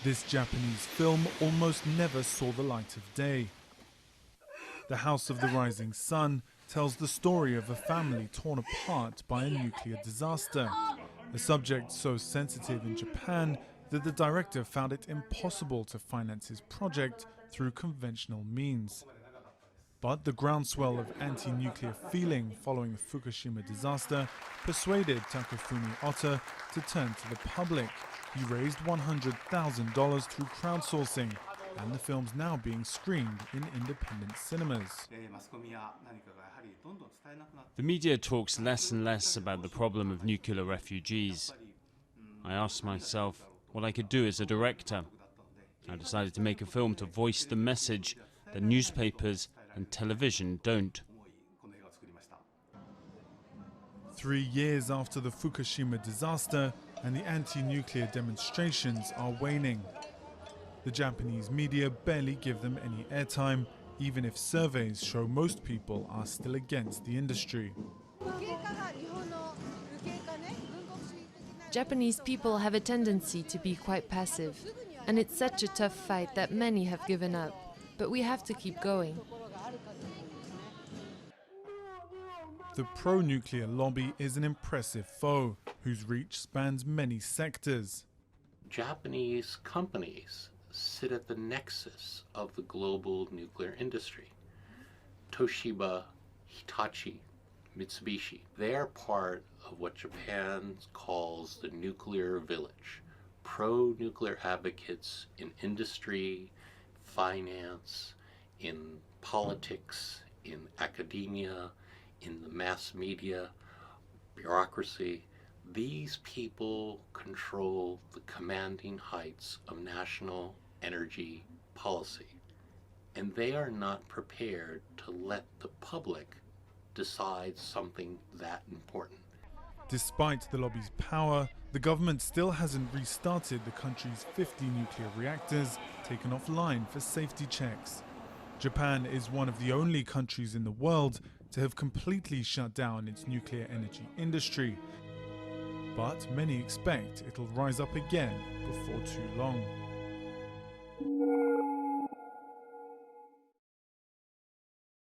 This Japanese film almost never saw the light of day. The House of the Rising Sun tells the story of a family torn apart by a nuclear disaster, a subject so sensitive in Japan that the director found it impossible to finance his project through conventional means. But the groundswell of anti-nuclear feeling following the Fukushima disaster persuaded Takafumi Ota to turn to the public. He raised $100,000 through crowdsourcing, and the film's now being screened in independent cinemas. The media talks less and less about the problem of nuclear refugees. I asked myself what I could do as a director. I decided to make a film to voice the message that newspapers and television don't. 3 years after the Fukushima disaster, and the anti-nuclear demonstrations are waning. The Japanese media barely give them any airtime, even if surveys show most people are still against the industry. Japanese people have a tendency to be quite passive, and it's such a tough fight that many have given up, but we have to keep going. The pro-nuclear lobby is an impressive foe, whose reach spans many sectors. Japanese companies sit at the nexus of the global nuclear industry. Toshiba, Hitachi, Mitsubishi, they are part of what Japan calls the nuclear village. Pro-nuclear advocates in industry, finance, in politics, in academia, in the mass media, bureaucracy. These people control the commanding heights of national energy policy, and they are not prepared to let the public decide something that important. Despite the lobby's power, the government still hasn't restarted the country's 50 nuclear reactors taken offline for safety checks. Japan is one of the only countries in the world to have completely shut down its nuclear energy industry. But many expect it'll rise up again before too long.